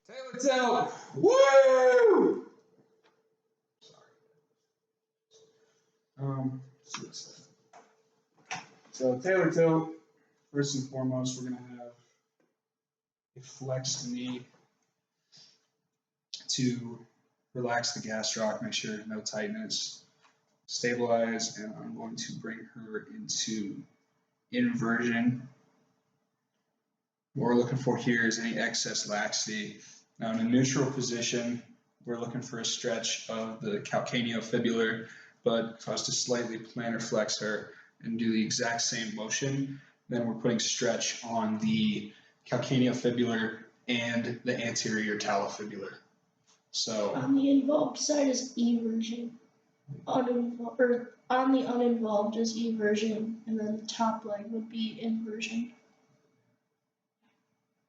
Taylor tilt. Woo! Sorry. So Taylor tilt, first and foremost, we're going to have a flexed knee to relax the gastroc, make sure no tightness, stabilize, and I'm going to bring her into inversion. What we're looking for here is any excess laxity. Now in a neutral position, we're looking for a stretch of the calcaneofibular, but if I was to slightly plantar flex her and do the exact same motion, then we're putting stretch on the calcaneofibular and the anterior talofibular. So on the involved side is eversion. On the uninvolved is eversion, and then the top leg would be inversion.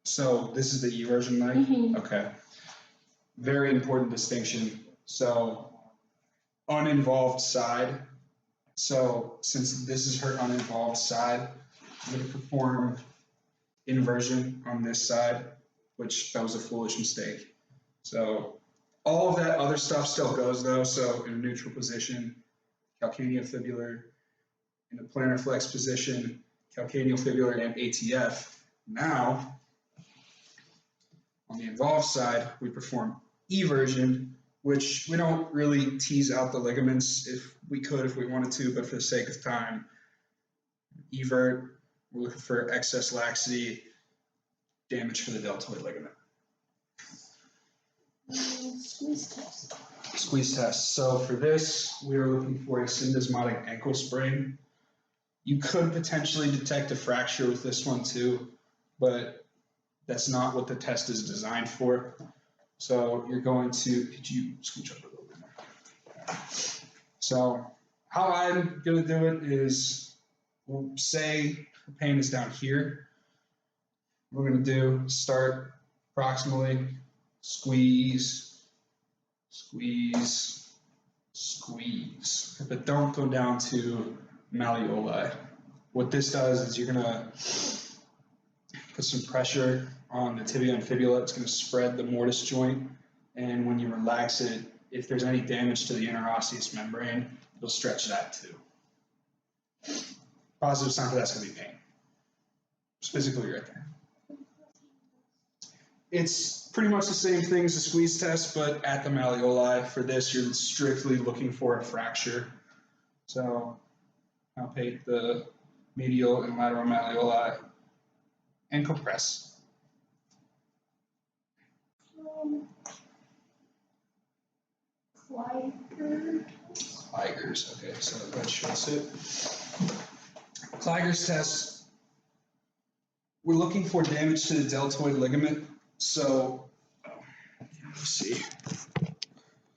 So this is the eversion leg? Mm-hmm. Okay. Very important distinction. So uninvolved side. So since this is her uninvolved side, I'm going to perform inversion on this side, which that was a foolish mistake. So all of that other stuff still goes though. So in a neutral position, calcaneofibular, in a plantar flex position, calcaneofibular and ATF. Now, on the involved side, we perform eversion, which we don't really tease out the ligaments. If we could, if we wanted to, but for the sake of time, evert, we're looking for excess laxity, damage for the deltoid ligament. Squeeze test. Squeeze test. So for this, we are looking for a syndesmotic ankle sprain. You could potentially detect a fracture with this one too, but that's not what the test is designed for. So you're going to, could you scooch up a little bit more? So how I'm going to do it is, we'll say the pain is down here. What we're going to do, start proximally, squeeze, squeeze, squeeze, but don't go down to malleoli. What this does is you're going to put some pressure on the tibia and fibula. It's going to spread the mortise joint, and when you relax it, if there's any damage to the interosseous membrane, it'll stretch that too. Positive sign for that's going to be pain. Specifically right there. It's pretty much the same thing as a squeeze test, but at the malleoli. For this, you're strictly looking for a fracture. So palpate the medial and lateral malleoli and compress. Kleiger's, okay, so that shows it. Kleiger's test, we're looking for damage to the deltoid ligament. So, let's see.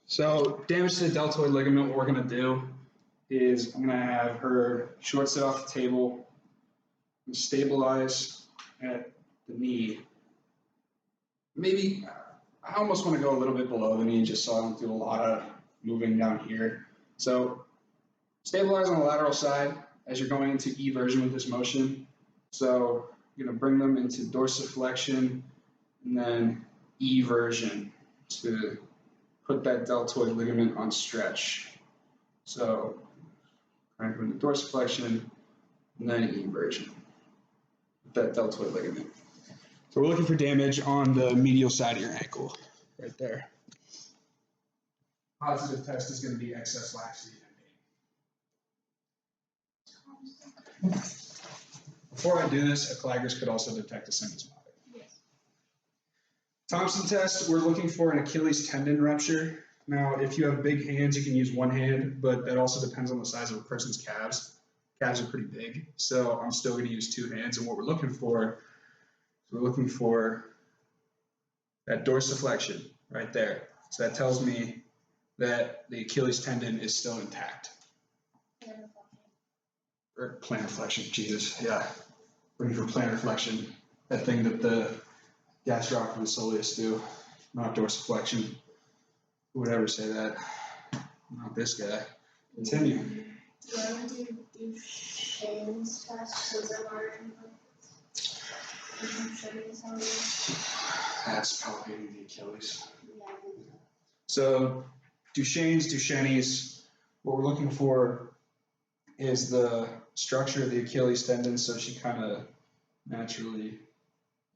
So, damage to the deltoid ligament, what we're going to do is I'm going to have her short sit off the table and stabilize at the knee. Maybe, I almost want to go a little bit below the knee just so I don't do a lot of moving down here. So, stabilize on the lateral side as you're going into eversion with this motion. So, you're going to bring them into dorsiflexion and then eversion to put that deltoid ligament on stretch. So, right from the dorsiflexion and then eversion with that deltoid ligament. So we're looking for damage on the medial side of your ankle, right there. Positive test is going to be excess laxity and pain. Before I do this, a Kleiger's could also detect a syndesmotic. Yes. Thompson test, we're looking for an Achilles tendon rupture. Now, if you have big hands, you can use one hand, but that also depends on the size of a person's calves. Calves are pretty big, so I'm still going to use two hands. And what we're looking for that dorsiflexion right there. So that tells me that the Achilles tendon is still intact. Or plantar flexion, Jesus, yeah. Looking for plantar flexion, that thing that the gastroc and soleus do, not dorsiflexion. Who would ever say that? Not this guy. Continue. Do I want to do Shane's test since I'm already? Can you show me this? That's palpating the Achilles. So Duchenne's, what we're looking for is the structure of the Achilles tendon, so she kind of naturally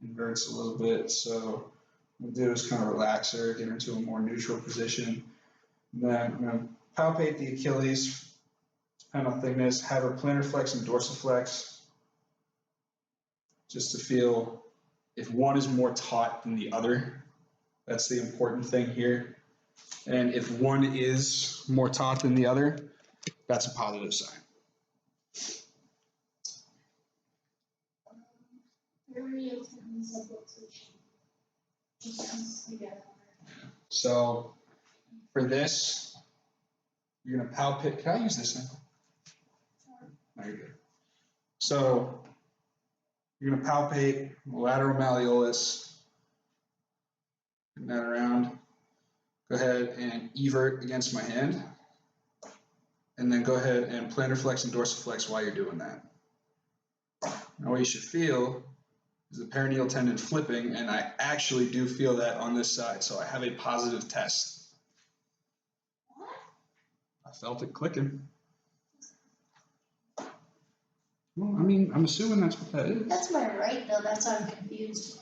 inverts a little bit. So what we'll do is kind of relax her, get her into a more neutral position. Then I'm going to palpate the Achilles, depending on thickness, have her plantar flex and dorsiflex, just to feel if one is more taut than the other. That's the important thing here. And if one is more taut than the other, that's a positive sign. So for this, you're going to palpate. Can I use this thing? No, you're good. So you're going to palpate lateral malleolus. Turn that around. Go ahead and evert against my hand. And then go ahead and plantar flex and dorsiflex while you're doing that. Now what you should feel is the perineal tendon flipping, and I actually do feel that on this side, so I have a positive test. I felt it clicking. Well, I mean, I'm assuming that's what that is. That's my right, though. That's why I'm confused.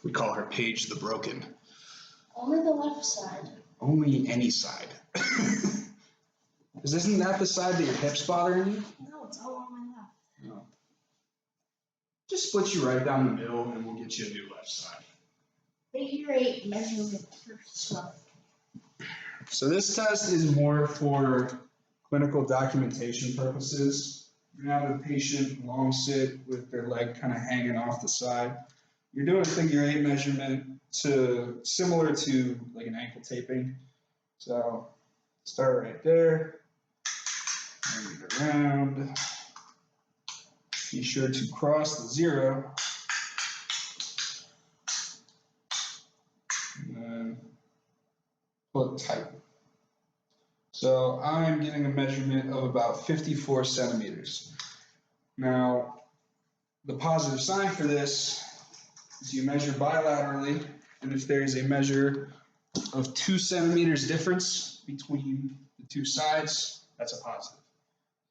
We call her Paige the Broken. Only the left side. Only any side. Because isn't that the side that your hip's bothering you? No, it's all on my left. No. Just split you right down the middle and we'll get you a new left side. Figure 8 measurement for swelling. So this test is more for clinical documentation purposes. You're going to have the patient long sit with their leg kind of hanging off the side. You're doing a figure 8 measurement similar to like an ankle taping. So start right there, bring it around. Be sure to cross the 0. And then pull it tight. So I'm getting a measurement of about 54 centimeters. Now, the positive sign for this is you measure bilaterally, and if there is a measure of 2 centimeters difference between the two sides, that's a positive.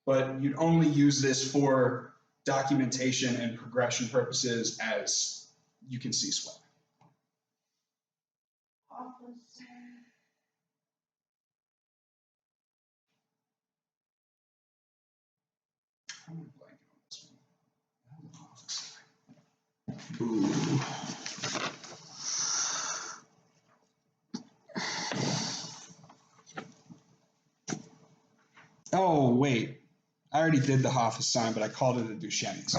But you'd only use this for documentation and progression purposes as you can see swelling. I'm gonna blank on this one. Ooh. Oh, wait. I already did the Hoffa sign, but I called it a Duchenne's.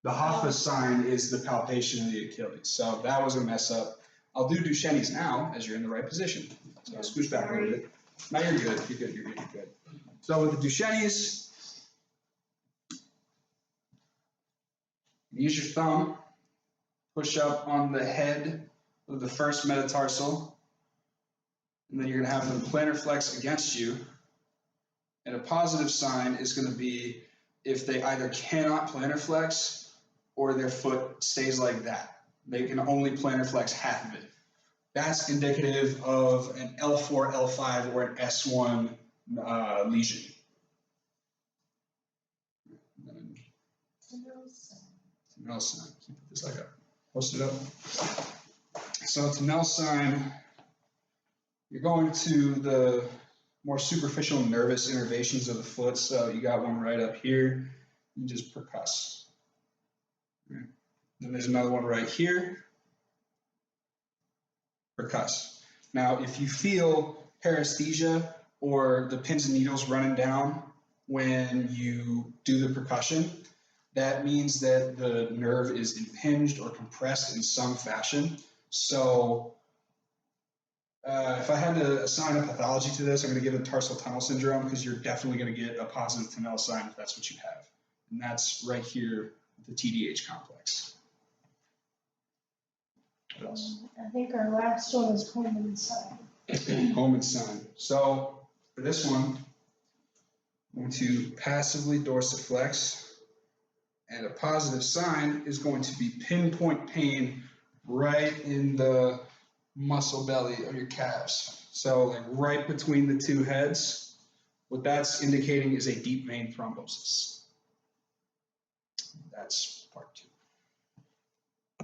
The Hoffa sign is the palpation of the Achilles, so that was a mess up. I'll do Duchenne's now, as you're in the right position. So I'll scooch back a little bit. No, you're good. You're good. You're good. You're good. So with the Duchenne's, use your thumb, push up on the head of the first metatarsal, and then you're going to have the plantar flex against you. And a positive sign is going to be if they either cannot plantar flex or their foot stays like that. They can only plantar flex half of it. That's indicative of an L4, L5, or an S1 lesion. Tunnel sign. Keep this like up. Post it up. So tunnel sign, you're going to the more superficial nervous innervations of the foot. So you got one right up here. You just percuss. Right. Then there's another one right here. Percuss. Now, if you feel paresthesia or the pins and needles running down when you do the percussion, that means that the nerve is impinged or compressed in some fashion. So if I had to assign a pathology to this, I'm going to give it tarsal tunnel syndrome because you're definitely going to get a positive tunnel sign if that's what you have. And that's right here with the TDH complex. What else? I think our last one is Holman sign. Holman sign. So for this one, I'm going to passively dorsiflex And a positive sign is going to be pinpoint pain right in the muscle belly of your calves. So like right between the two heads, what that's indicating is a deep vein thrombosis. That's part 2.